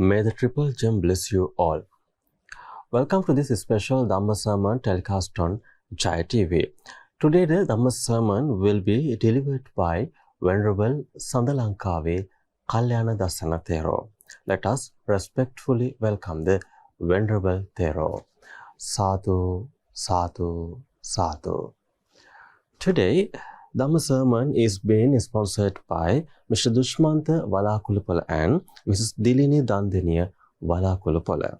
May the Triple Gem bless you all. Welcome to this special Dhamma sermon telecast on Jaya TV. Today the Dhamma sermon will be delivered by Venerable Sandalankawe Kalyana Dasana Thero. Let us respectfully welcome the Venerable Thero. Sadhu, sadhu, sadhu. Today, Dhamma sermon is being sponsored by Mr. Dushmantha Valakulupala and Mrs. Dilini Dandiniya Valakulupala.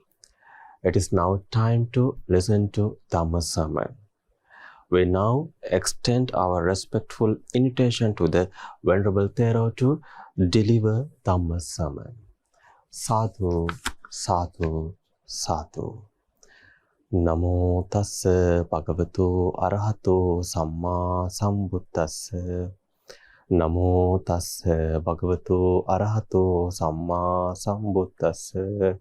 It is now time to listen to Dhamma sermon. We now extend our respectful invitation to the Venerable Thero to deliver Dhamma sermon. Sadhu, sadhu, sadhu. Namo tassa bhagavato arahato samma sambuddhassa. Namo tassa bhagavato arahato samma sambuddhassa.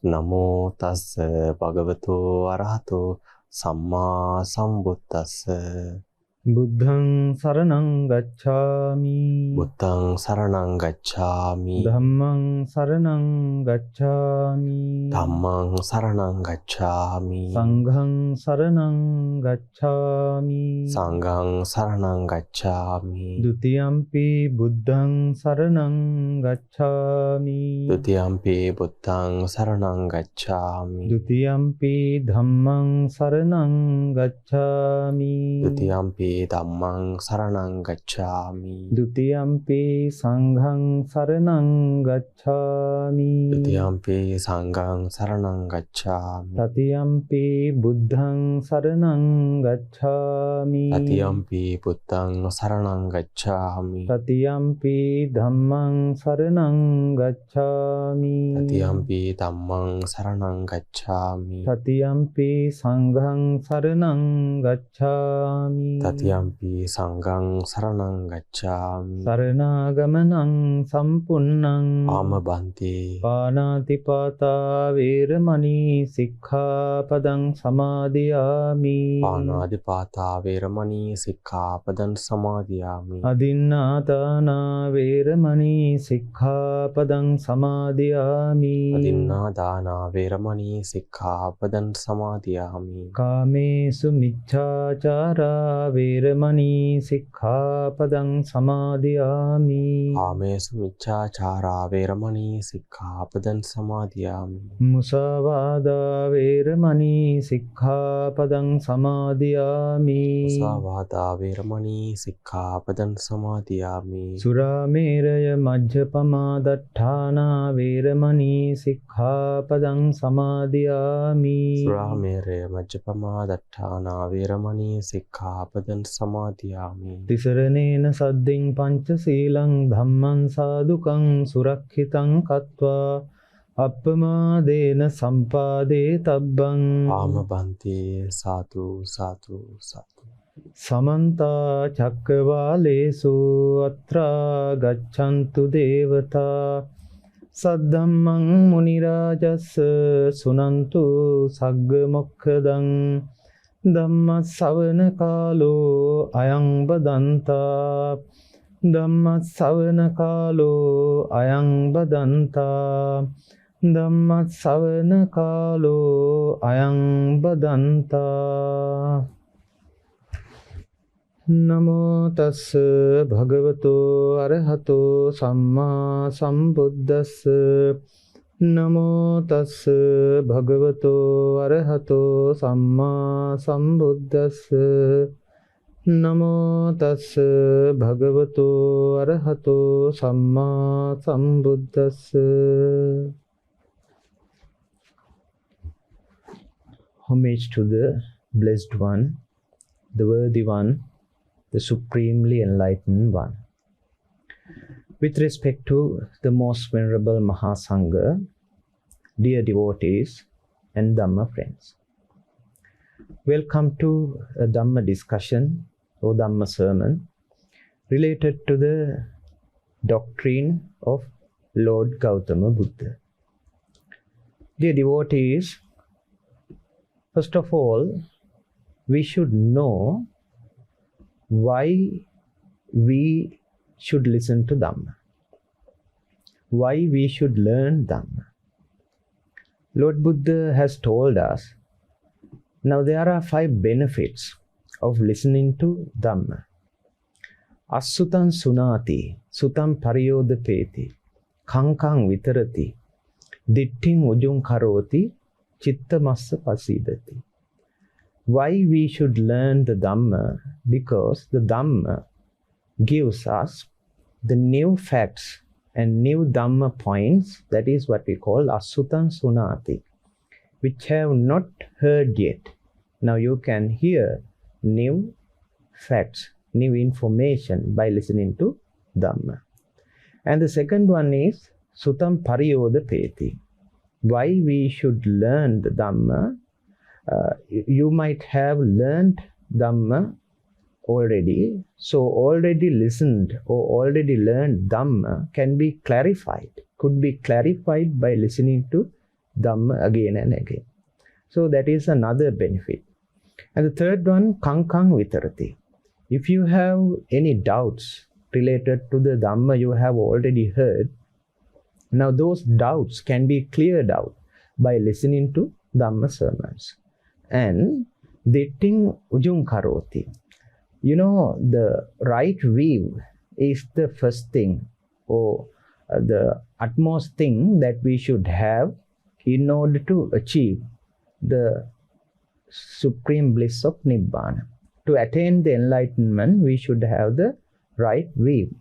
Namo tassa bhagavato arahato samma sambuddhassa. Buddhaṃ saraṇaṃ gacchāmi. Buddhaṃ saraṇaṃ gacchāmi. Dhammaṃ saraṇaṃ gacchāmi. Dhammaṃ saraṇaṃ gacchāmi. Saṅghāṃ saraṇaṃ gacchāmi. Saṅghāṃ saraṇaṃ gacchāmi. Dutiyampi buddhaṃ saraṇaṃ gacchāmi. Dutiyampi buddhaṃ saraṇaṃ gacchāmi. Dutiyampi dhammaṃ saraṇaṃ gacchāmi. Dutiyampi dhammang saranang gacchāmi. Dutiyampi saṅghāṃ saraṇaṃ gacchāmi. Dutiyampi sanghang saranang gacchāmi. Tatiyampi buddhaṃ saraṇaṃ gacchāmi. Tatiyampi buddhaṃ saranang gacchāmi. Tatiyampi dhammaṃ saraṇaṃ gacchāmi. Tatiyampi dhammang saranang gacchāmi. Tatiyampi saṅghāṃ saraṇaṃ gacchāmi. Tatiyampi sanghang saranang gacchāmi. Saranagamanaṃ sampunnaṃ. Amabanti. පාණාතිපාතා වේරමණී සික්ඛාපදං සමාදියාමි. Panadipata veramani sikkhapadan samadhiyami. අදින්නාදානා වේරමණී සික්ඛාපදං සමාදියාමි. Adinnādāna veramani sikkhapadan samadhiyami. කාමේසු මිච්ඡාචාරා වේරමණී සික්ඛාපදං සමාදියාමි. Kāmesu miccāchārā veramani sikkhapadan samadhiyami. මුසාවාදා වේරමණී සික්ඛාපදං සමාදියාමි. Musāvādā veramani sikkhapadan samadhiyami. සුරාමේරය මජ්ජපමා දට්ඨානා වේරමණී සික්ඛාපදං සමාදියාමි. Surameraya majjapamā daṭṭhānā veramani sikkhapadan samadhiyami. තිසරණේන සද්දින් පංචශීලං ධම්මං සාදුකං සුරක්ෂිතං කତ୍වා අප්පමාදේන සම්පාදේ තබ්බං. Āmabanti sādhu sādhu sādhu. සමන්තා චක්කවාලේසු අත්‍රා ගච්ඡන්තු දේවතා සද්ධම්මං මුනි රාජස්ස සුනන්තු සග්ග මොක්ඛදං ධම්ම ශ්‍රවණ කාලෝ අයං බදන්තා ධම්ම ශ්‍රවණ කාලෝ අයං බදන්තා ධම්ම ශ්‍රවණ කාලෝ අයං බදන්තා. නමෝ තස්ස භගවතෝ අරහතෝ සම්මා සම්බුද්දස්ස. නමෝ තස්ස භගවතෝ අරහතෝ සම්මා සම්බුද්දස්ස. නමෝ තස්ස භගවතෝ අරහතෝ සම්මා සම්බුද්දස්ස. Homage to the Blessed One, the Worthy One, the Supremely Enlightened One. With respect to the Most Venerable Mahasangha, dear devotees and Dhamma friends, welcome to a Dhamma discussion or Dhamma sermon related to the doctrine of Lord Gautama Buddha. Dear devotees, first of all, we should know why we should listen to Dhamma, why we should learn Dhamma. Lord Buddha has told us, now there are 5 benefits of listening to Dhamma. Assutan sunati, sutam pariyodapeti, kankang vitarati, ditting ujung karoti, chitta massa pasidati. Why we should learn the Dhamma? Because the Dhamma gives us the new facts and new Dhamma points, that is what we call Assutan Sunati, which have not heard yet. Now you can hear new facts, new information by listening to Dhamma. And the second one is Sutam Pariyodapeti. Why we should learn the Dhamma? You might have learned Dhamma already, so already listened or already learned Dhamma can be clarified, could be clarified by listening to Dhamma again and again. So that is another benefit. And the third one, kankang vitarati. If you have any doubts related to the Dhamma you have already heard, now those doubts can be cleared out by listening to Dhamma sermons. And ditting ujung karoti. You know, the right view is the first thing or the utmost thing that we should have in order to achieve the supreme bliss of Nibbana. To attain the enlightenment, we should have the right view.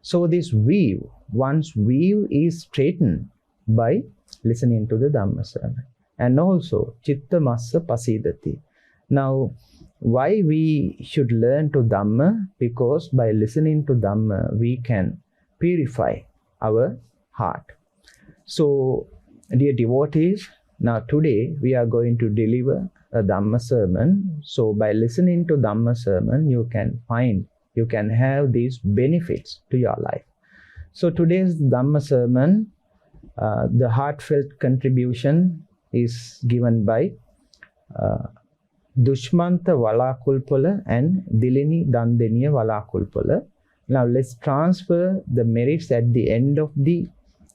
So this view, one's view is straightened by listening to the Dhamma sermon. And also, chitta massa pasidati. Now, why we should learn to Dhamma? Because by listening to Dhamma, we can purify our heart. So, dear devotees, now today we are going to deliver a Dhamma sermon. So, by listening to Dhamma sermon, you can have these benefits to your life. So, today's Dhamma sermon, the heartfelt contribution is given by Dushmanta Valakulpala and Dilini Dandeniya Valakulpala. Now let's transfer the merits at the end of the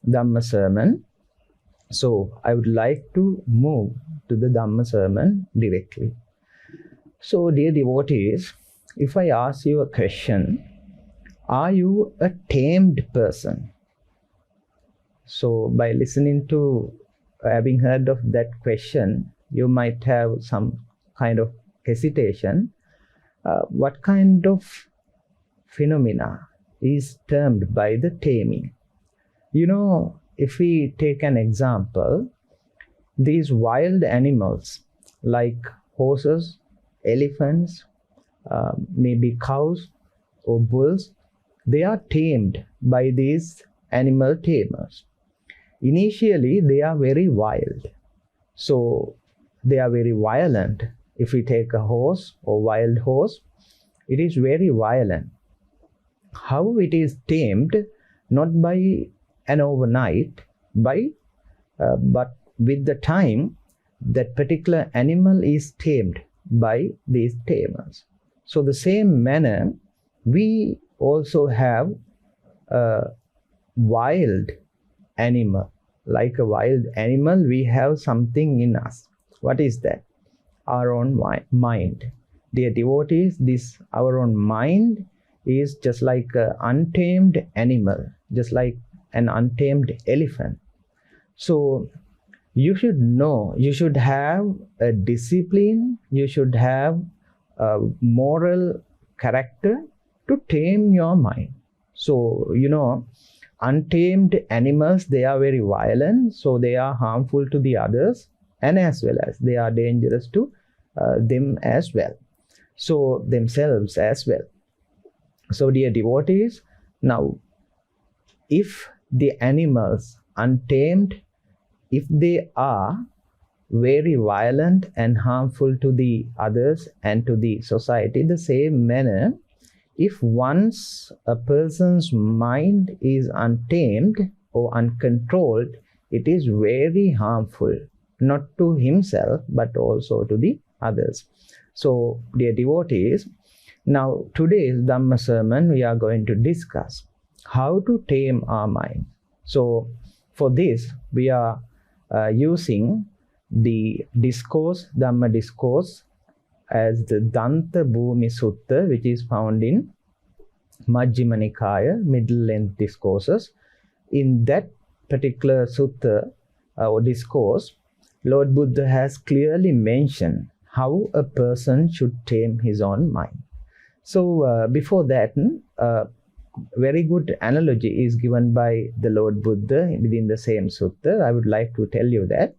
Dhamma sermon. So I would like to move to the Dhamma sermon directly. So dear devotees, if I ask you a question, are you a tamed person? So by listening to, having heard of that question, you might have some kind of hesitation. What kind of phenomena is termed by the taming? You know, if we take an example, these wild animals like horses, elephants, maybe cows or bulls, they are tamed by these animal tamers. Initially, they are very wild. So they are very violent. If we take a horse or wild horse, it is very violent. How it is tamed? Not by an overnight, but with the time, that particular animal is tamed by these tamers. So the same manner, we also have a wild animal. Like a wild animal, we have something in us. What is that? Our own mind. Dear devotees, this our own mind is just like an untamed animal, just like an untamed elephant. So you should know, you should have a discipline, you should have a moral character to tame your mind. So, you know, untamed animals, they are very violent, so they are harmful to the others, and as well as they are dangerous to them as well. So themselves as well. So dear devotees, now if the animals untamed, if they are very violent and harmful to the others and to the society, the same manner, if once a person's mind is untamed or uncontrolled, it is very harmful, not to himself, but also to the others. So, dear devotees, now today's Dhamma sermon, we are going to discuss how to tame our mind. So, for this, we are using the discourse, Dhamma discourse, as the Danta Bhumi Sutta, which is found in Majjhima Nikaya, middle length discourses. In that particular sutta or discourse, Lord Buddha has clearly mentioned how a person should tame his own mind. So before that, very good analogy is given by the Lord Buddha within the same sutta. I would like to tell you that.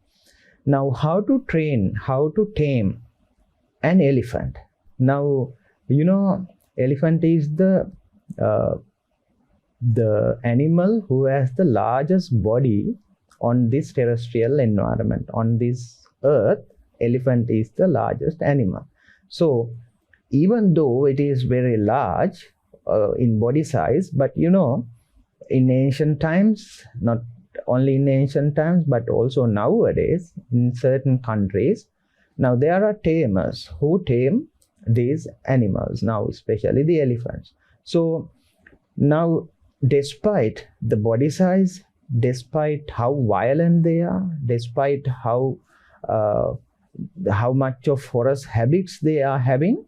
Now, how to tame an elephant. Now, elephant is the animal who has the largest body on this terrestrial environment. On this earth, elephant is the largest animal. So, even though it is very large in body size, but in ancient times, not only in ancient times, but also nowadays in certain countries, now there are tamers who tame these animals, now especially the elephants. So now, despite the body size, despite how violent they are, despite how much of forest habits they are having,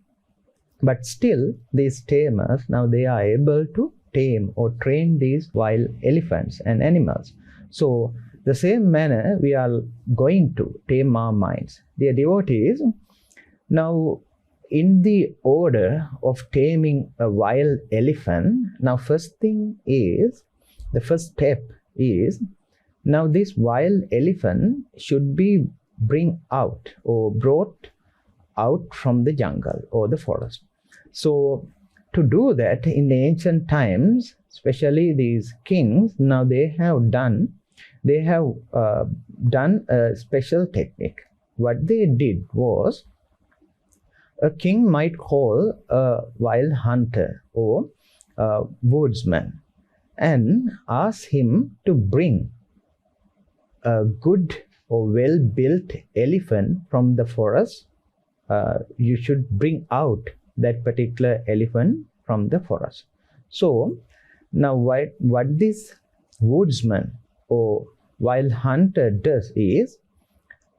but still these tamers, now they are able to tame or train these wild elephants and animals. So the same manner we are going to tame our minds. Dear devotees, now in the order of taming a wild elephant, now the first step is, now this wild elephant should be brought out from the jungle or the forest. So to do that in the ancient times, especially these kings, now they have done a special technique. What they did was, a king might call a wild hunter or a woodsman and ask him to bring a good or well-built elephant from the forest. You should bring out that particular elephant from the forest. So now what this woodsman or wild hunter does is,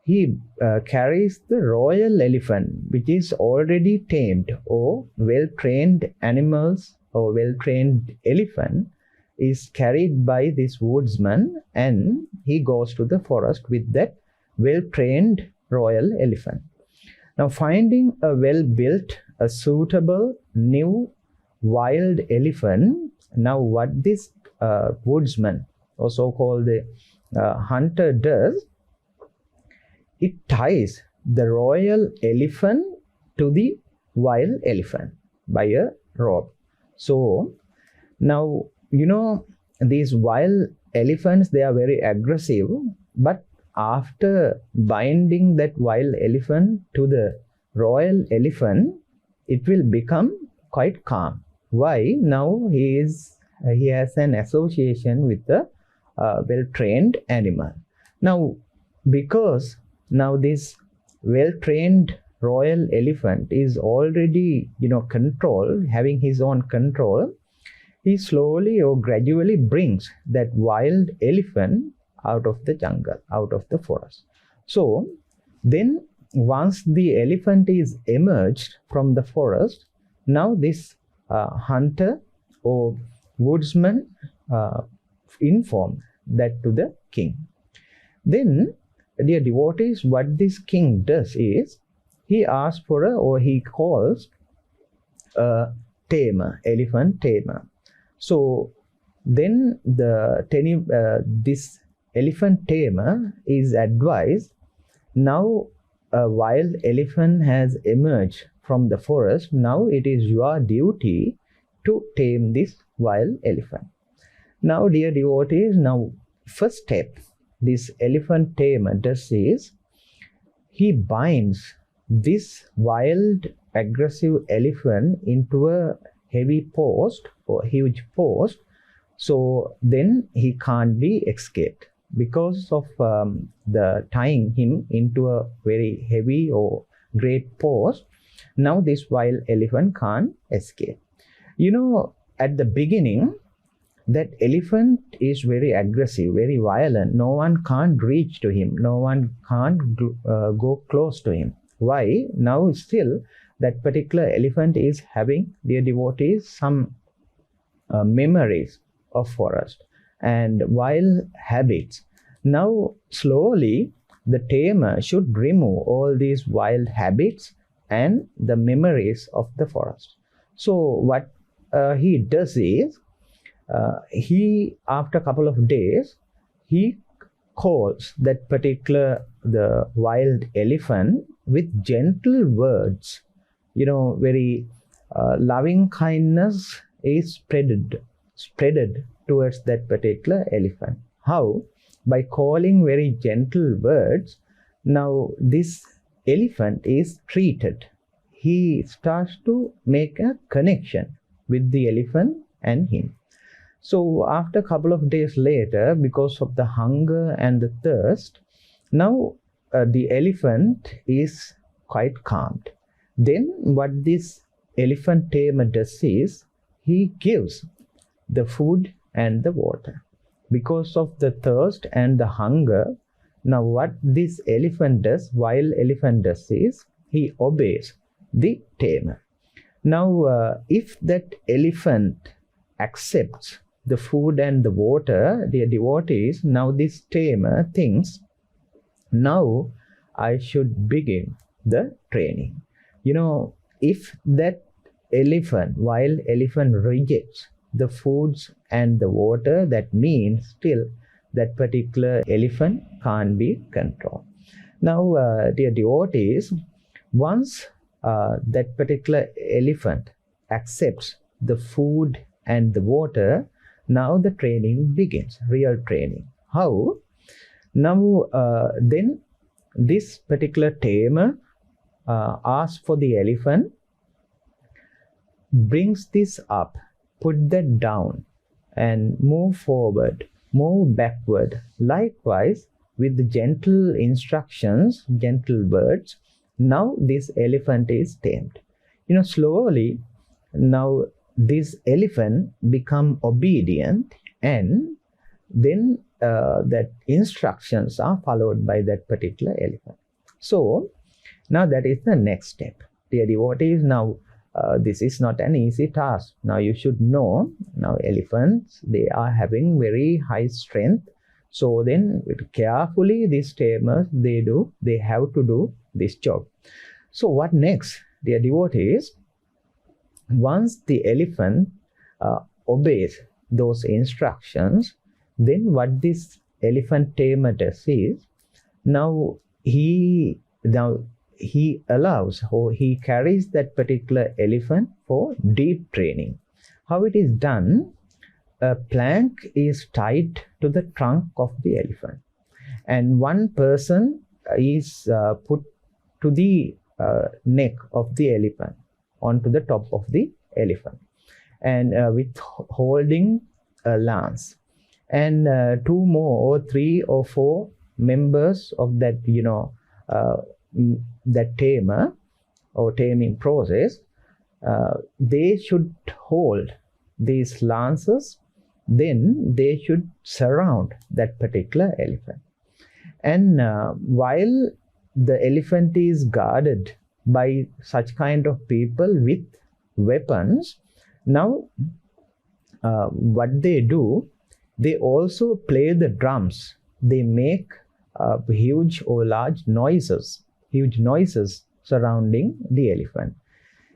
he carries the royal elephant, which is already tamed, or well-trained animals or well-trained elephant is carried by this woodsman, and he goes to the forest with that well-trained royal elephant. Now, finding a well-built, a suitable new wild elephant, now what this woodsman or so-called hunter does, it ties the royal elephant to the wild elephant by a rope. So now, these wild elephants, they are very aggressive, but after binding that wild elephant to the royal elephant, it will become quite calm. Why? Now he has an association with the well-trained animal. Now, because now this well-trained royal elephant is already, having his own control, he slowly or gradually brings that wild elephant out of the jungle, out of the forest. So then, once the elephant is emerged from the forest, now this hunter or woodsman inform that to the king. Then, dear devotees, what this king does is, he asks for he calls a tamer, elephant tamer. So then this elephant tamer is advised, now a wild elephant has emerged from the forest, now it is your duty to tame this wild elephant. Now, dear devotees, now first step this elephant tamer does is, he binds this wild aggressive elephant into a heavy post or huge post, so then he can't be escaped. Because of the tying him into a very heavy or great post, now this wild elephant can't escape. At the beginning, that elephant is very aggressive, very violent. No one can't reach to him. No one can't go close to him. Why? Now still that particular elephant is having, dear devotees, some memories of forest and wild habits. Now slowly the tamer should remove all these wild habits and the memories of the forest. So what he does is, he, after a couple of days, he calls that particular the wild elephant with gentle words. Very loving kindness is spreaded towards that particular elephant. How? By calling very gentle words, now this elephant is treated. He starts to make a connection with the elephant and him. So after a couple of days later, because of the hunger and the thirst, now the elephant is quite calmed. Then what this elephant tamer does is, he gives the food and the water. Because of the thirst and the hunger, now what this elephant does, wild elephant does is, he obeys the tamer. Now if that elephant accepts the food and the water, dear devotees, now this tamer thinks, now I should begin the training. If that elephant, wild elephant, rejects the foods and the water, that means still that particular elephant can't be controlled. Now, dear devotees, once that particular elephant accepts the food and the water, now the training begins, real training. How? Now, then this particular tamer asks for the elephant, brings this up, put that down, and move forward, move backward. Likewise, with the gentle instructions, gentle words, now this elephant is tamed. Slowly, now this elephant become obedient, and then that instructions are followed by that particular elephant. So now that is the next step. Dear devotees, now this is not an easy task. Now you should know, now elephants, they are having very high strength. So then carefully these tamers, they have to do this job. So what next, dear devotees? Once the elephant obeys those instructions, then what this elephant tamer does is, now he allows, or he carries that particular elephant for deep training. How it is done? A plank is tied to the trunk of the elephant, and one person is put to the neck of the elephant, onto the top of the elephant, and with holding a lance, and 2 more or 3 or 4 members of that that tamer or taming process, they should hold these lances. Then they should surround that particular elephant, and while the elephant is guarded by such kind of people with weapons, now what they do, they also play the drums. They make huge or large noises surrounding the elephant.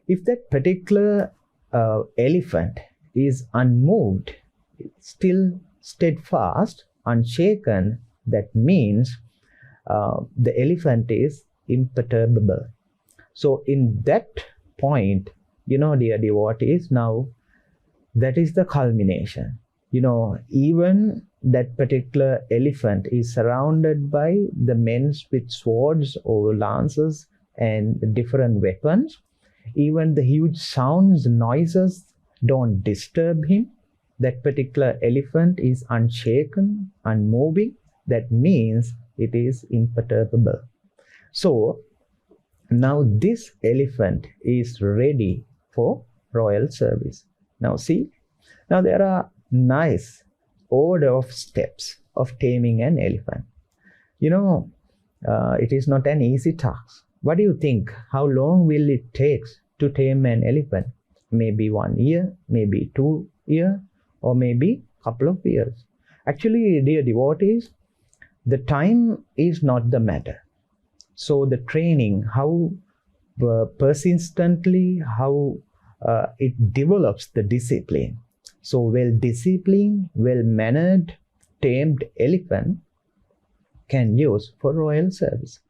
If that particular elephant is unmoved, still steadfast, unshaken, that means the elephant is imperturbable. So in that point, dear devotees, now that is the culmination. Even that particular elephant is surrounded by the men with swords or lances and different weapons. Even the huge sounds, noises don't disturb him. That particular elephant is unshaken, unmoving. That means it is imperturbable. So now this elephant is ready for royal service. Now see, now there are nice order of steps of taming an elephant. It is not an easy task. What do you think? How long will it take to tame an elephant? Maybe 1 year, maybe 2 years, or maybe a couple of years. Actually, dear devotees, the time is not the matter. So the training, how persistently, how it develops the discipline. So well-disciplined, well-mannered, tamed elephant can use for royal service.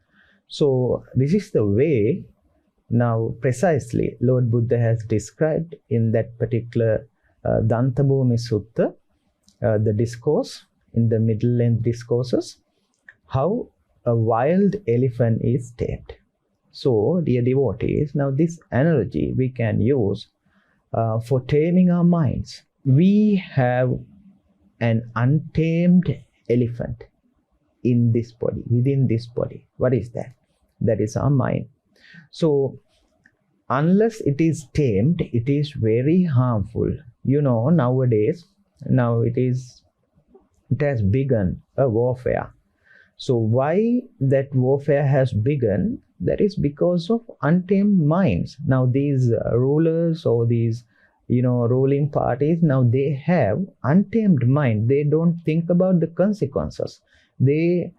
So this is the way now precisely Lord Buddha has described in that particular Dantabhumi Sutta, the discourse, in the middle length discourses, how a wild elephant is tamed. So, dear devotees, now this analogy we can use for taming our minds. We have an untamed elephant in this body, within this body. What is that? That is our mind. So, unless it is tamed, it is very harmful. Nowadays, now it has begun a warfare. So why that warfare has begun? That is because of untamed minds. Now these rulers or these ruling parties, now they have untamed mind. They don't think about the consequences. They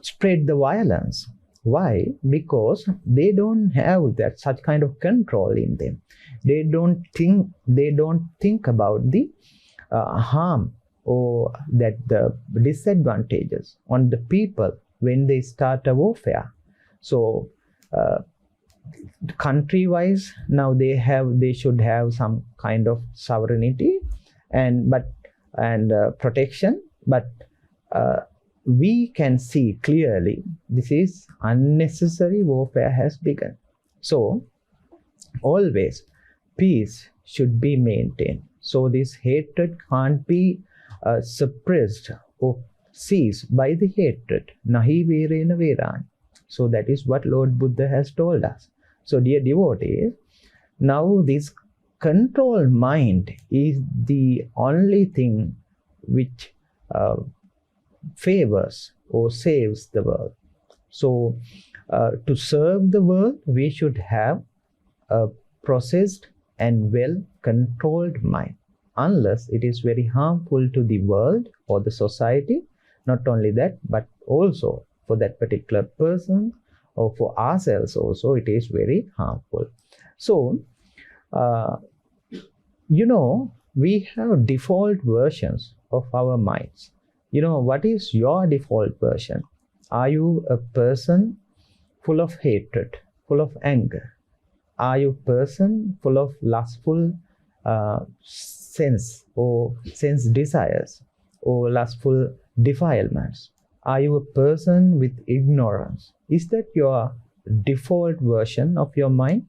spread the violence. Why? Because they don't have that such kind of control in them. They don't think about the harm or that the disadvantages on the people when they start a warfare. So country-wise, now they should have some kind of sovereignty and protection, but we can see clearly this is unnecessary warfare has begun. So always peace should be maintained. So this hatred can't be suppressed or seized by the hatred. Nahi verena verani. So that is what Lord Buddha has told us. So dear devotees, now this controlled mind is the only thing which favors or saves the world. So to serve the world, we should have a processed and well-controlled mind. Unless it is very harmful to the world or the society, not only that, but also for that particular person or for ourselves also, it is very harmful. So, we have default versions of our minds. What is your default version? Are you a person full of hatred, full of anger? Are you a person full of lustful sense desires or lustful defilements? Are you a person with ignorance? Is that your default version of your mind?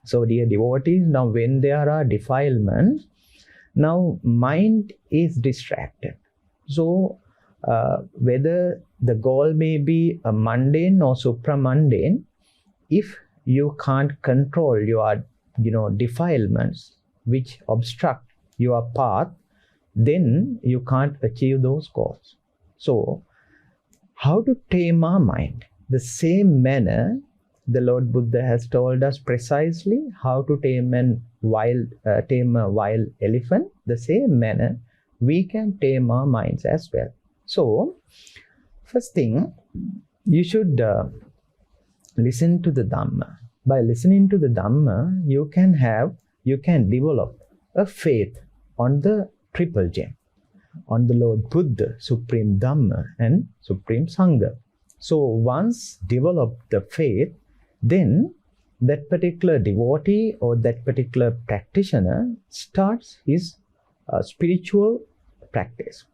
So dear devotees, now when there are defilements, now mind is distracted. So whether the goal may be a mundane or supramundane, if you can't control your defilements which obstruct your path, then you can't achieve those goals. So how to tame our mind? The same manner the Lord Buddha has told us precisely how to tame a wild elephant. The same manner we can tame our minds as well. So first thing, you should listen to the Dhamma. By listening to the Dhamma, you can develop a faith on the triple gem, on the Lord Buddha, Supreme Dhamma and Supreme Sangha. So once developed the faith, then that particular devotee or that particular practitioner starts his spiritual practice.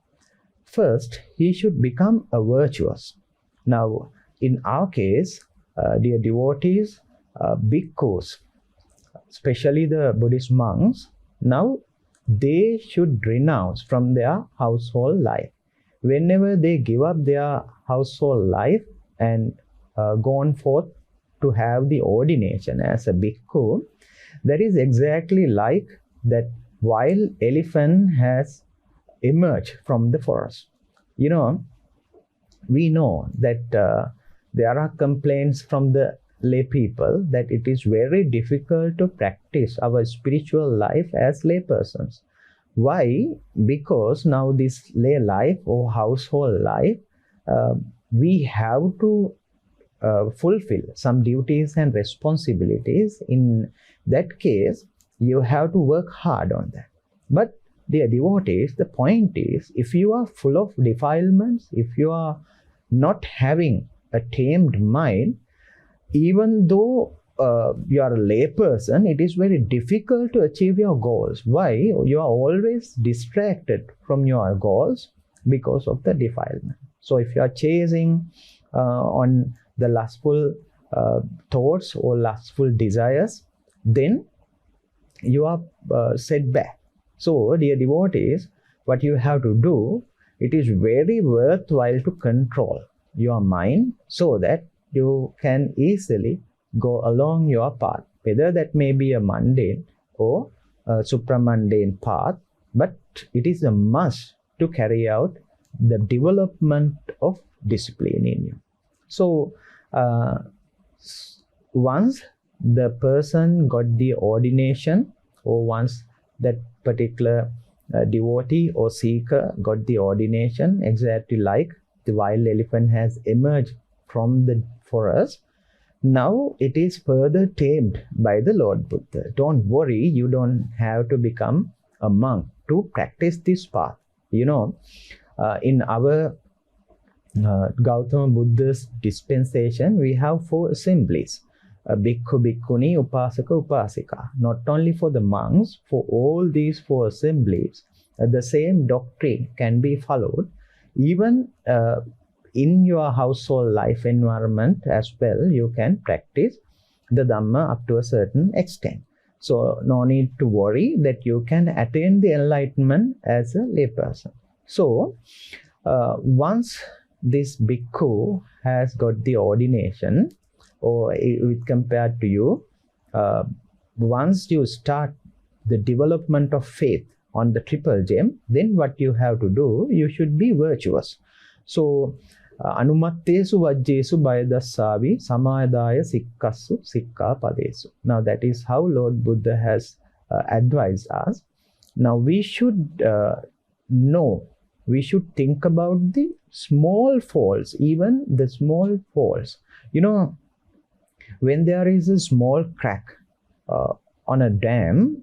First, he should become a virtuous. Now, in our case, dear devotees, bhikkhus, especially the Buddhist monks, now they should renounce from their household life. Whenever they give up their household life and gone forth to have the ordination as a bhikkhu, that is exactly like that while elephant has emerged from the forest. You know, we know that there are complaints from the lay people that it is very difficult to practice our spiritual life as lay persons. Why? Because now this lay life or household life, we have to fulfill some duties and responsibilities. In that case, you have to work hard on that. But dear devotees, the point is, if you are full of defilements, if you are not having a tamed mind, even though you are a lay person, it is very difficult to achieve your goals. Why? You are always distracted from your goals because of the defilement. So if you are chasing on the lustful thoughts or lustful desires, then you are set back. So dear devotees, what you have to do, it is very worthwhile to control your mind so that you can easily go along your path, whether that may be a mundane or a supramundane path, but it is a must to carry out the development of discipline in you. So once the person got the ordination, or once that particular devotee or seeker got the ordination, exactly like the wild elephant has emerged from the forest, now it is further tamed by the Lord Buddha. Don't worry, you don't have to become a monk to practice this path. You know, in our Gautama Buddha's dispensation, we have 4 assemblies. Bhikkhu, Bhikkhuni, Upasaka, Upasika. Not only for the monks, for all these 4 assemblies, the same doctrine can be followed. Even in your household life environment as well, you can practice the Dhamma up to a certain extent. So no need to worry that you can attain the enlightenment as a layperson. So once this bhikkhu has got the ordination, or compared to you, once you start the development of faith on the triple gem, then what you have to do, you should be virtuous. So anumattesu vajjesu bayadassavi samayadaya sikkassu sikkapadesu. Now that is how Lord Buddha has advised us. Now we should know, we should think about the small faults, even the small faults. You know, when there is a small crack on a dam,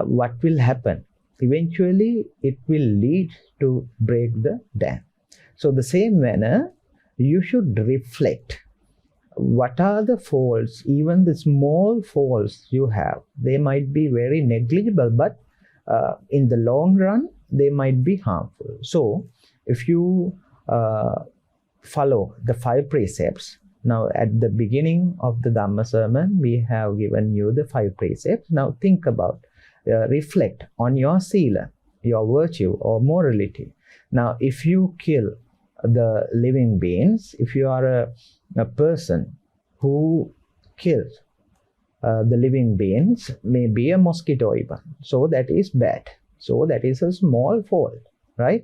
what will happen? Eventually, it will lead to break the dam. So the same manner, you should reflect what are the faults, even the small faults you have. They might be very negligible, but in the long run, they might be harmful. So if you follow the 5 precepts, now at the beginning of the Dhamma sermon, we have given you the 5 precepts. Now think about, reflect on your sila, your virtue or morality. Now if you kill the living beings, if you are a person who kills the living beings, maybe a mosquito even, so that is bad. So that is a small fault, right?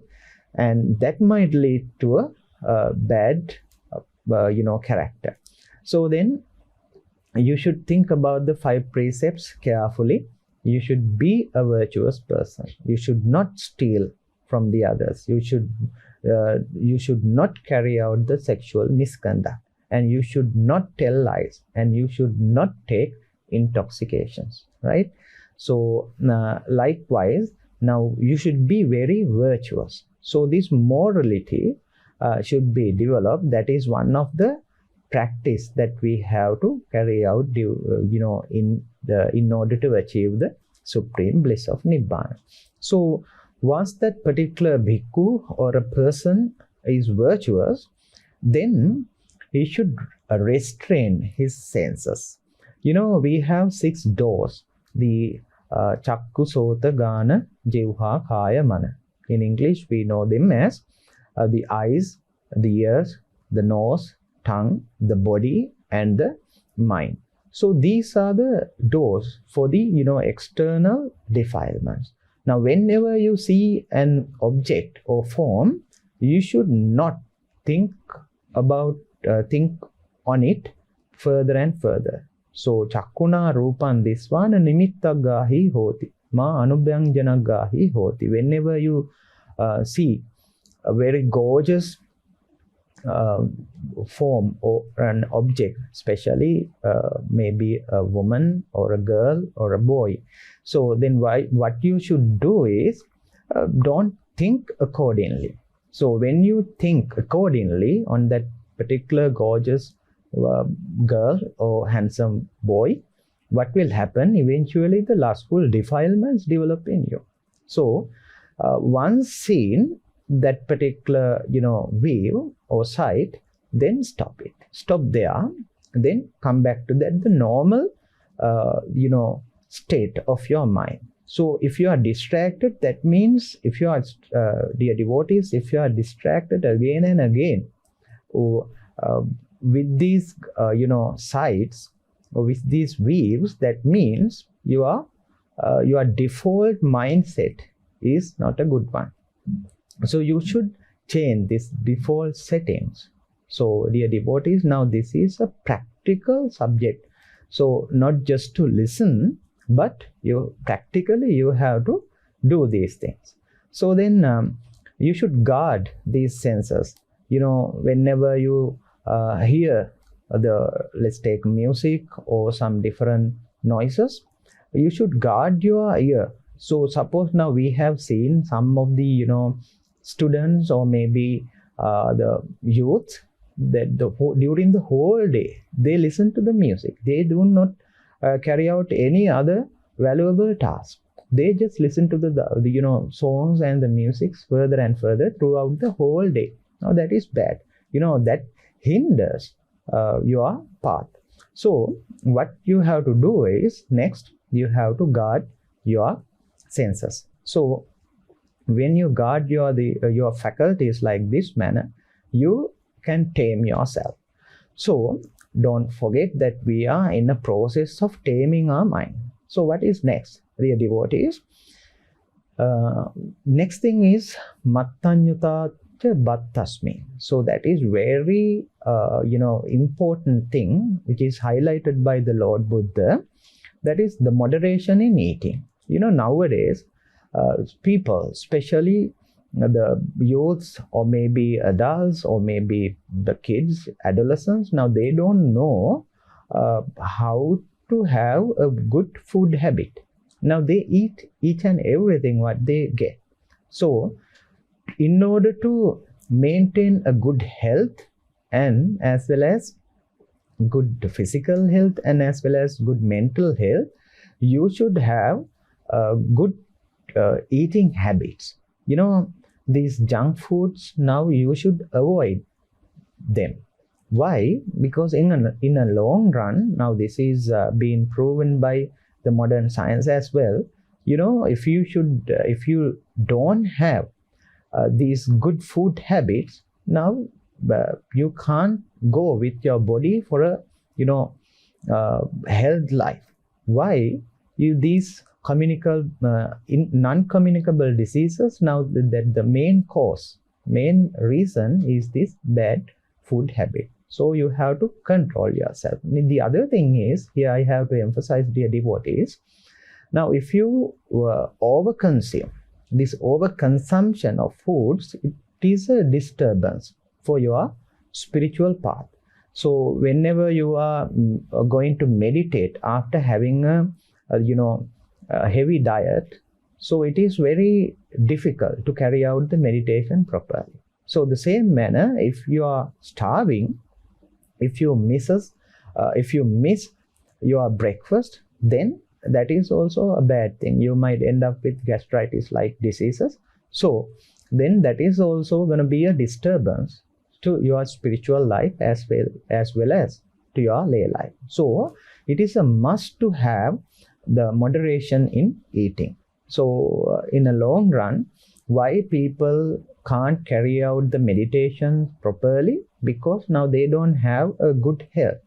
And that might lead to a bad character. So then you should think about the 5 precepts carefully. You should be a virtuous person. You should not steal from the others. You should not carry out the sexual misconduct, and you should not tell lies, and you should not take intoxications, right? So likewise, now you should be very virtuous. So this morality should be developed. That is one of the practice that we have to carry out, in order to achieve the supreme bliss of Nibbana. So once that particular bhikkhu or a person is virtuous, then he should restrain his senses. You know, we have 6 doors: the chakku, sota, gana, jivha, kaya, mana. In English, we know them as the eyes, the ears, the nose, tongue, the body, and the mind. So these are the doors for the external defilements. Now whenever you see an object or form, you should not think on it further and further. So chakkuna rupan disvana nimittaggahi hoti ma anubhyanjanaggahi hoti. Whenever you see a very gorgeous form or an object, especially maybe a woman or a girl or a boy, so then what you should do is don't think accordingly. So when you think accordingly on that particular gorgeous girl or handsome boy, what will happen? Eventually the lustful defilements develop in you. So once seen that particular view or sight, then stop it. Stop there, then come back to the normal state of your mind. So if you are distracted, that means if you are dear devotees, if you are distracted again and again with these sights or with these views, that means your default mindset is not a good one. So you should change this default settings. So dear devotees, now this is a practical subject. So not just to listen, but you have to do these things. So then you should guard these senses. Whenever you hear let's take music or some different noises, you should guard your ear. So suppose now we have seen some of the students or maybe the youth that during the whole day they listen to the music. They do not carry out any other valuable task. They just listen to the songs and the musics further and further throughout the whole day. Now that is bad. That hinders your path. So what you have to do is, next you have to guard your senses. So when you guard your faculties like this manner, you can tame yourself. So don't forget that we are in a process of taming our mind. So what is next, dear devotees? Next thing is mattanyuta battasmi. So that is very important thing which is highlighted by the Lord Buddha. That is the moderation in eating. Nowadays people, especially the youths or maybe adults or maybe the kids, adolescents, now they don't know how to have a good food habit. Now they eat each and everything what they get. So in order to maintain a good health and as well as good physical health and as well as good mental health, you should have good eating habits. These junk foods, now you should avoid them. Why? Because in a long run, now this is being proven by the modern science as well. If you don't have these good food habits, now you can't go with your body for a health life. Why? These non-communicable diseases, now that the main reason is this bad food habit. So you have to control yourself. The other thing is, here I have to emphasize, dear devotees, now if you overconsume, this overconsumption of foods, it is a disturbance for your spiritual path. So whenever you are going to meditate after having a heavy diet, so it is very difficult to carry out the meditation properly. So the same manner, if you are starving, if you miss your breakfast, then that is also a bad thing. You might end up with gastritis like diseases. So then that is also going to be a disturbance to your spiritual life as well as to your lay life. So it is a must to have the moderation in eating. So in a long run, why people can't carry out the meditation properly? Because now they don't have a good health.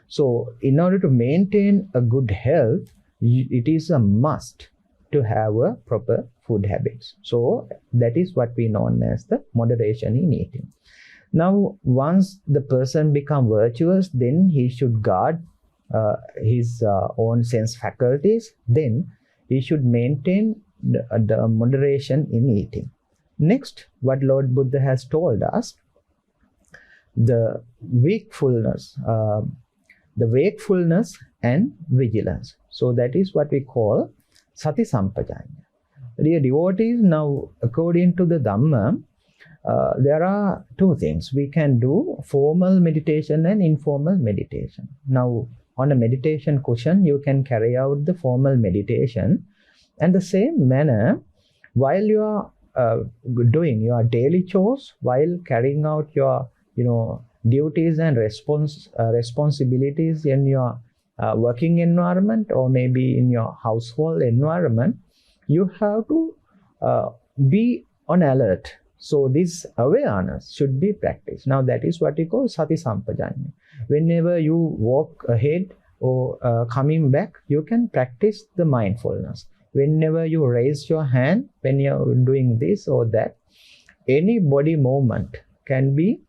So in order to maintain a good health, it is a must to have a proper food habits. So that is what we know as the moderation in eating. Now, once the person become virtuous, then he should guard his own sense faculties. Then he should maintain the moderation in eating. Next, what Lord Buddha has told us, the wakefulness and vigilance. So that is what we call sati sampajanya. Dear devotees, now according to the Dhamma, there are two things. We can do formal meditation and informal meditation. Now, on a meditation cushion, you can carry out the formal meditation. And the same manner, while you are doing your daily chores, while carrying out your duties and responsibilities in your working environment, or maybe in your household environment, you have to be on alert. So this awareness should be practiced. Now that is what we call sati sampajanya. Whenever you walk ahead or coming back, you can practice the mindfulness. Whenever you raise your hand, when you are doing this or that, any body movement can be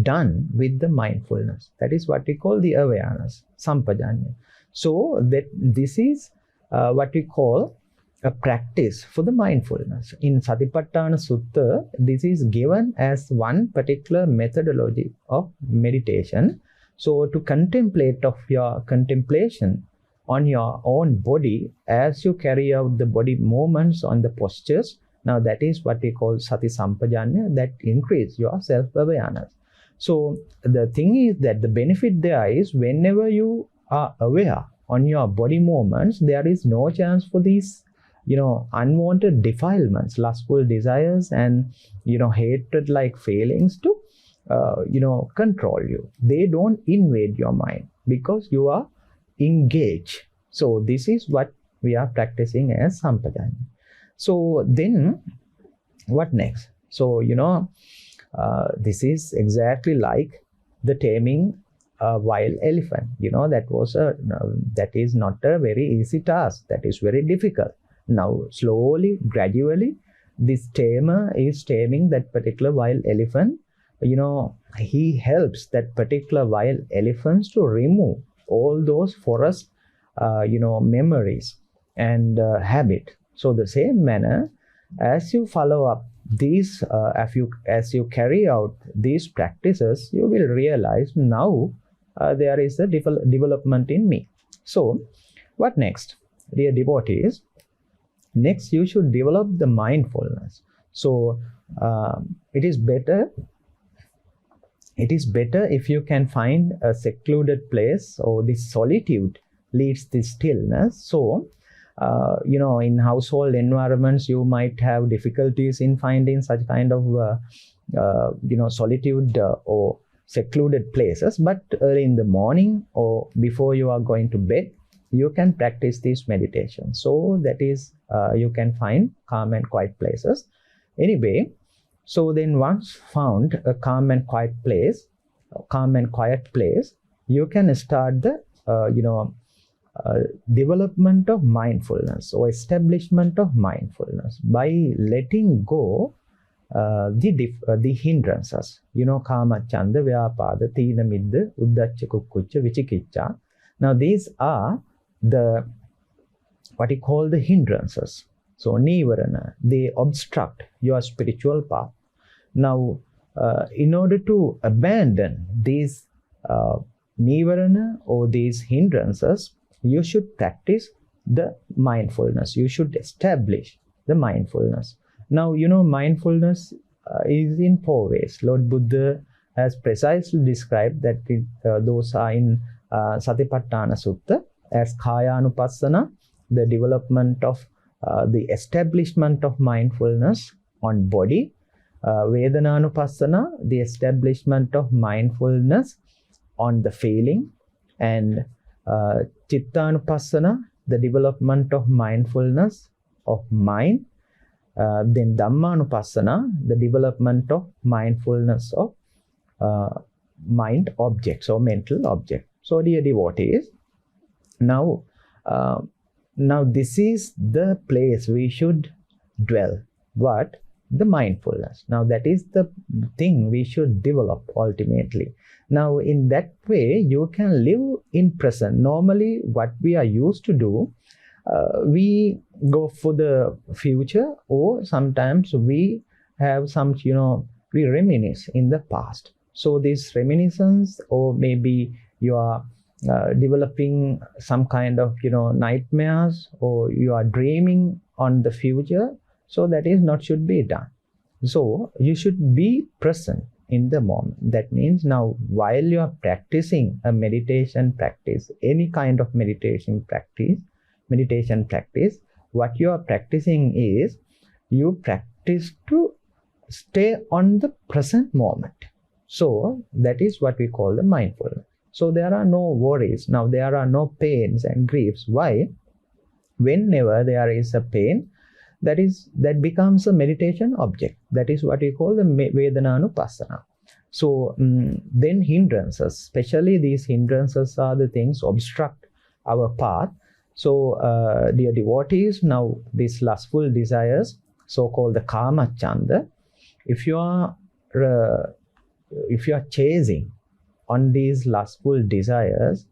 done with the mindfulness. That is what we call the awareness, sampajanya. So that this is what we call a practice for the mindfulness. In Satipatthana Sutta, this is given as one particular methodology of meditation. So to contemplate of your contemplation on your own body as you carry out the body movements on the postures, now that is what we call sati sampajanya, that increase your self-awareness. So the thing is that the benefit there is whenever you are aware on your body movements, there is no chance for these unwanted defilements, lustful desires and hatred like feelings to control you. They don't invade your mind because you are engaged. So this is what we are practicing as sampajanya. So then what next? So this is exactly like the taming a wild elephant. That is not a very easy task. That is very difficult. Now, slowly, gradually, this tamer is taming that particular wild elephant. He helps that particular wild elephants to remove all those forest, memories and habit. So the same manner, as you follow up these, as you carry out these practices, you will realize now there is a development in me. So, what next, dear devotees? Next, you should develop the mindfulness. So, it is better if you can find a secluded place, or this solitude leads this stillness. So, in household environments, you might have difficulties in finding such kind of, solitude or secluded places. But early in the morning or before you are going to bed, you can practice this meditation. So that is, you can find calm and quiet places. Anyway, so then once found a calm and quiet place, you can start the, development of mindfulness or establishment of mindfulness by letting go the hindrances. Kama, chanda, vyapada, tina, midda, uddacha, kukkucha, vichikiccha. Now these are the what you call the hindrances. So Niwena, they obstruct your spiritual path. Now, in order to abandon these Niwena or these hindrances, you should practice the mindfulness. You should establish the mindfulness. Now, mindfulness is in 4 ways. Lord Buddha has precisely described that those are in Satipatthana Sutta as Kayanupassana, the development of the establishment of mindfulness on body, Vedananupassana, the establishment of mindfulness on the feeling, and Chittanupassana, the development of mindfulness of mind, then Dhammanupassana, the development of mindfulness of mind objects or mental object. So dear devotees, now this is the place we should dwell. What? The mindfulness. Now that is the thing we should develop ultimately. Now in that way you can live in present. Normally what we are used to do, we go for the future, or sometimes we have some, we reminisce in the past. So this reminiscence, or maybe you are developing some kind of, nightmares, or you are dreaming on the future. So that is not should be done. So you should be present in the moment. That means now while you are practicing a meditation practice, any kind of meditation practice, what you are practicing is you practice to stay on the present moment. So that is what we call the mindfulness. So there are no worries. Now there are no pains and griefs. Why? Whenever there is a pain, that becomes a meditation object. That is what we call the Vedanānupassana. So then hindrances, especially these hindrances are the things obstruct our path. So dear devotees, now these lustful desires, so-called the kama chanda, if you are chasing on these lustful desires,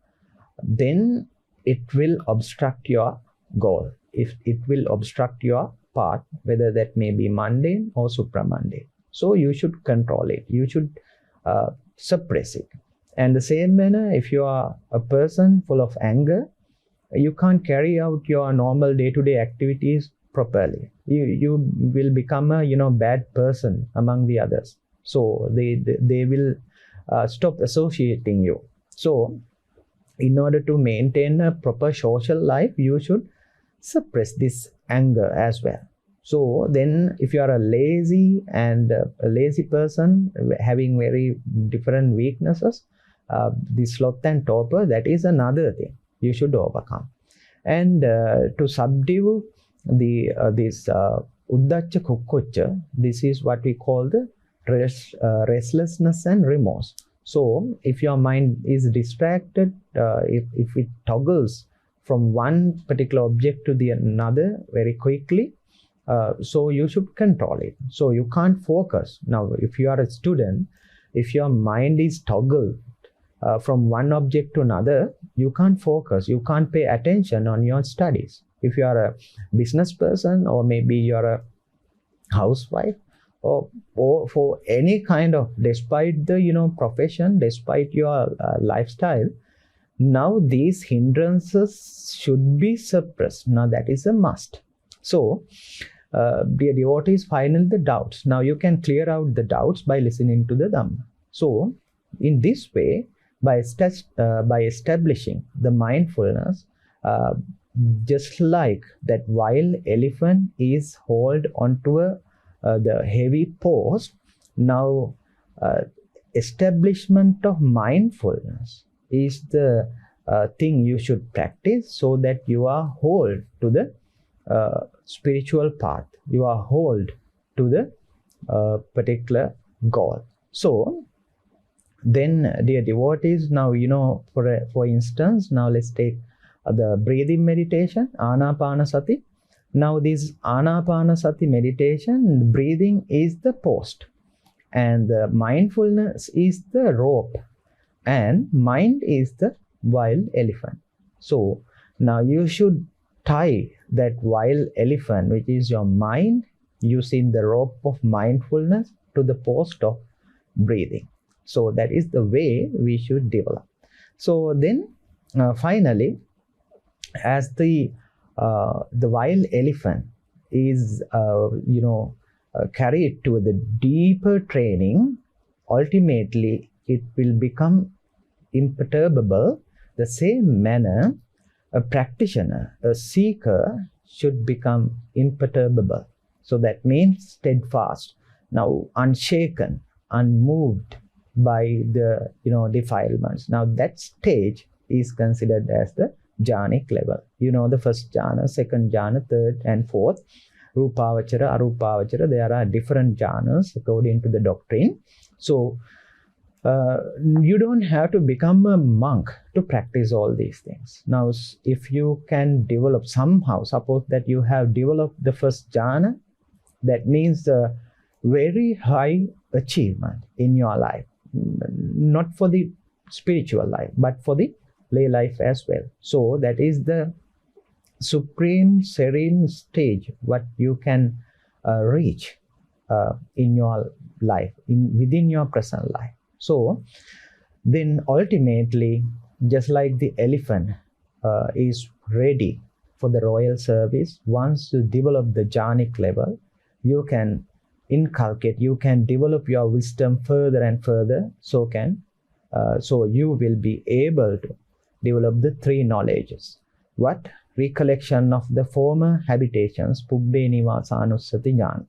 then it will obstruct your goal. If it will obstruct your path, whether that may be mundane or supramundane. So you should control it. You should suppress it. And the same manner, if you are a person full of anger, you can't carry out your normal day-to-day activities properly. You will become a bad person among the others. So they will stop associating you. So in order to maintain a proper social life, you should suppress this anger as well. So then if you are a lazy person having very different weaknesses, the sloth and torpor, that is another thing you should overcome. And to subdue this uddacha kukkucha, this is what we call the restlessness and remorse. So if your mind is distracted, if it toggles from one particular object to the another very quickly, so you should control it. So you can't focus. Now if you are a student, if your mind is toggled from one object to another, you can't focus, you can't pay attention on your studies. If you are a business person, or maybe you are a housewife, or for any kind of, despite the profession, despite your lifestyle, now these hindrances should be suppressed. Now that is a must. So dear devotees, finally the doubts. Now you can clear out the doubts by listening to the Dhamma. So in this way, by establishing the mindfulness, just like that wild elephant is hold onto the heavy post, now establishment of mindfulness is the thing you should practice, so that you are hold to the spiritual path, you are hold to the particular goal. So then dear devotees, now for instance, now let's take the breathing meditation, ānāpānasati. Now this ānāpānasati meditation, breathing is the post, and the mindfulness is the rope, and mind is the wild elephant. So now you should tie that wild elephant, which is your mind, using the rope of mindfulness to the post of breathing. So that is the way we should develop. So then finally, as the wild elephant is carried to the deeper training, ultimately it will become imperturbable. The same manner, a practitioner, a seeker, should become imperturbable. So that means steadfast, now unshaken, unmoved by the defilements. Now that stage is considered as the jhanic level. The first jhana, second jhana, third and fourth, rupavachara, arupavachara, there are different jhanas according to the doctrine. So you don't have to become a monk to practice all these things. Now, if you can develop somehow, suppose that you have developed the first jhana, that means a very high achievement in your life, not for the spiritual life, but for the lay life as well. So that is the supreme serene stage what you can reach in your life, within your present life. So then ultimately, just like the elephant is ready for the royal service, once you develop the jhanic level, you can inculcate, you can develop your wisdom further and further, so you will be able to develop the three knowledges. What? Recollection of the former habitations, Pubbe Nivasanussati jnana,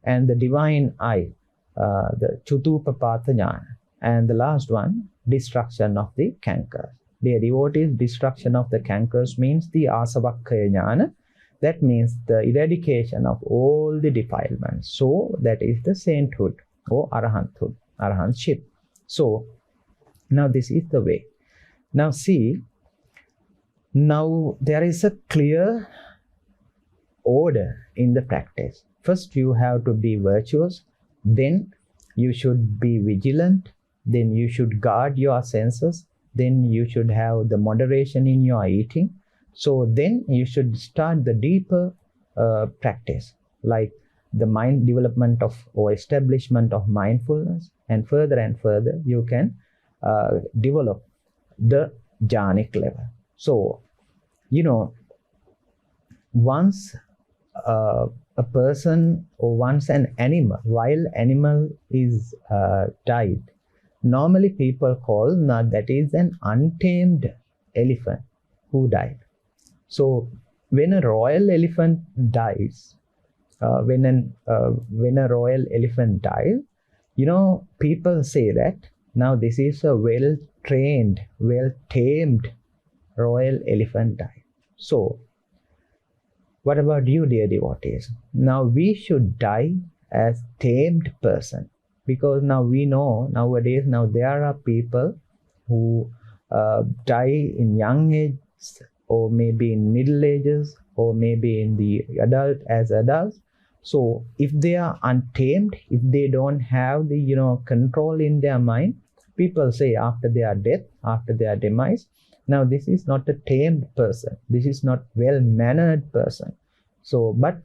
and the divine eye, the Chutupapata jnana, and the last one, destruction of the cankers. Dear devotees, destruction of the cankers means the Asavakkaya jnana. That means the eradication of all the defilements. So that is the sainthood or arahanthood, arahantship. So now this is the way. Now see, now there is a clear order in the practice. First you have to be virtuous, then you should be vigilant, then you should guard your senses, then you should have the moderation in your eating. So then you should start the deeper practice, like the mind development of or establishment of mindfulness, and further you can develop the jhanic level. So, once a person or once an animal, wild animal is died, normally people call that is an untamed elephant who died. So when a royal elephant dies, when a royal elephant dies, people say that now this is a well-trained, well-tamed royal elephant died. So what about you, dear devotees? Now we should die as tamed person, because now we know nowadays now there are people who die in young age, or maybe in middle ages, or maybe in the adults. So if they are untamed, if they don't have the control in their mind, people say after their death, after their demise, now this is not a tamed person, this is not well-mannered person. So but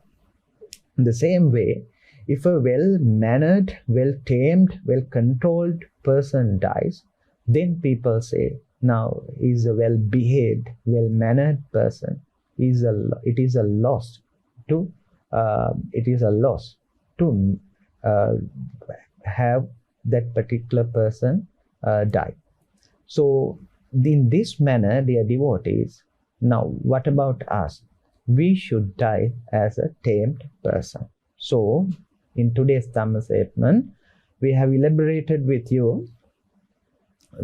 in the same way, if a well-mannered, well-tamed, well-controlled person dies, then people say now is a well-behaved, well-mannered person. It is a loss to have that particular person die. So in this manner, dear devotees, now what about us? We should die as a tamed person. So in today's Dhamma statement, we have elaborated with you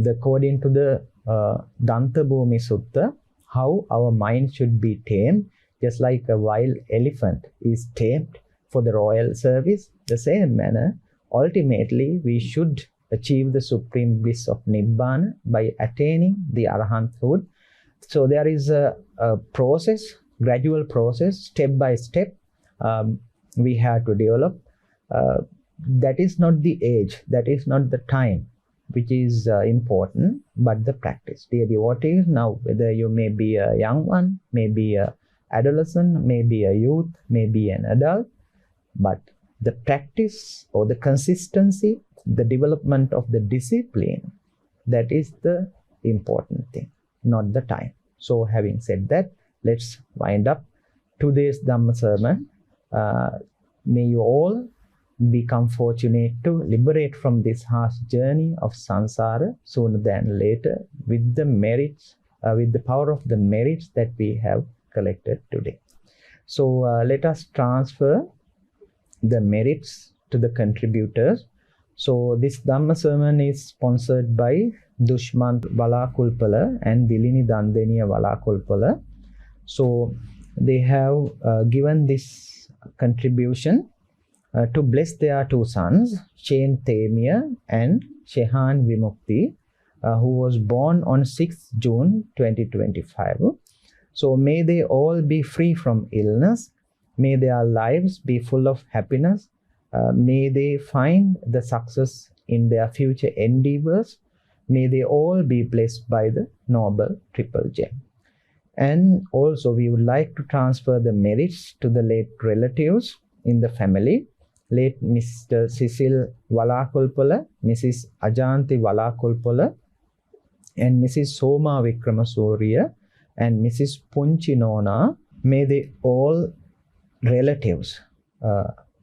according to the Danta Bhumi Sutta, how our mind should be tamed, just like a wild elephant is tamed for the royal service. The same manner, ultimately, we should achieve the supreme bliss of Nibbana by attaining the Arahanthood. So there is a process, gradual process, step by step, we have to develop. That is not the age, that is not the time which is important, but the practice. Dear devotees, now whether you may be a young one, maybe a adolescent, maybe a youth, maybe an adult, but the practice or the consistency, the development of the discipline, that is the important thing, not the time. So having said that, let's wind up today's Dhamma sermon. May you all become fortunate to liberate from this harsh journey of samsara sooner than later with the merits, with the power of the merits that we have collected today. So let us transfer the merits to the contributors. So this Dhamma sermon is sponsored by Dushman Valakulpala and Dilini Dandeniya Valakulpala. So they have given this contribution to bless their two sons, Shane Themia and Shehan Vimukti, who was born on 6th June 2025. So may they all be free from illness. May their lives be full of happiness. May they find the success in their future endeavors. May they all be blessed by the noble triple gem. And also we would like to transfer the merits to the late relatives in the family. Late Mr. Cecil Valakulpala, Mrs. Ajanti Valakulpala, and Mrs. Soma Vikramasuriya, and Mrs. Punchinona. May they all relatives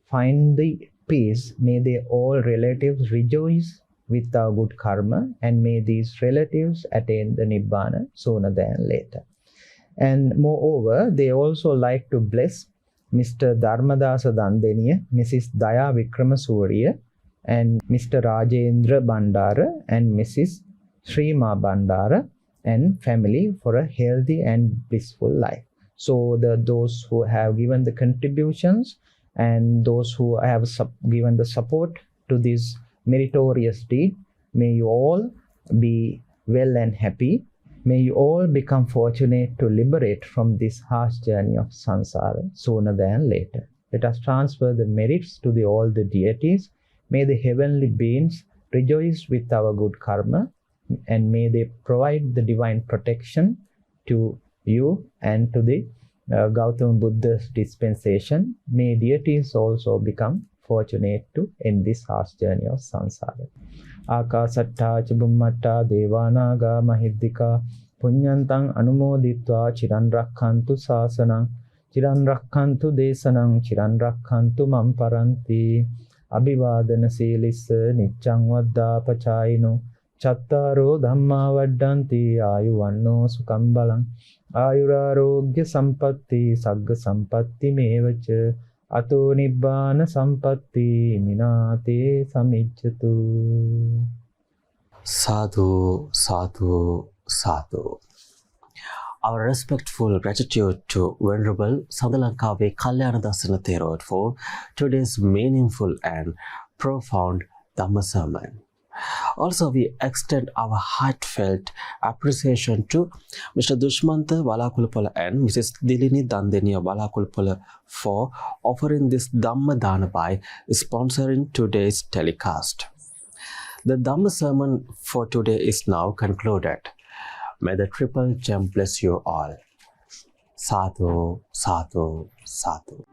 find the peace. May they all relatives rejoice with our good karma, and may these relatives attain the Nibbana sooner than later. And moreover, they also like to bless Mr. Dharmadasa Dandeniya, Mrs. Daya Vikramasuriya, and Mr. Rajendra Bandara, and Mrs. Shrima Bandara, and family for a healthy and blissful life. So those who have given the contributions and those who have given the support to this meritorious deed, may you all be well and happy. May you all become fortunate to liberate from this harsh journey of samsara sooner than later. Let us transfer the merits to all the deities. May the heavenly beings rejoice with our good karma, and may they provide the divine protection to you and to the Gautama Buddha's dispensation. May deities also become fortunate to end this harsh journey of samsara. Akasatta ca Bhummatta Devanaga Mahiddhika Punyantang Anumoditva Chiran Rakkantu Sasanang Chiran Rakkantu Desanang Chiran Rakkantu Mamparanti Abhivadana Silissa Niccang Vaddha Pachayino Chattaro Dhamma Vaddanti Ayuvanno Sukambalang Ayurarogya Sampatti Sagga Sampatti Mevacha Ato Nibbana Sampatti Minate Samijjatu. Sadhu, sadhu, sadhu. Our respectful gratitude to Venerable Sadalankawe Kalyanadasana Therod for today's meaningful and profound Dhamma sermon. Also, we extend our heartfelt appreciation to Mr. Dushmanta Valakulpala and Mrs. Dilini Dandeniya Valakulpala for offering this Dhamma Dana by sponsoring today's telecast. The Dhamma sermon for today is now concluded. May the triple gem bless you all. Sadhu, sadhu, sadhu.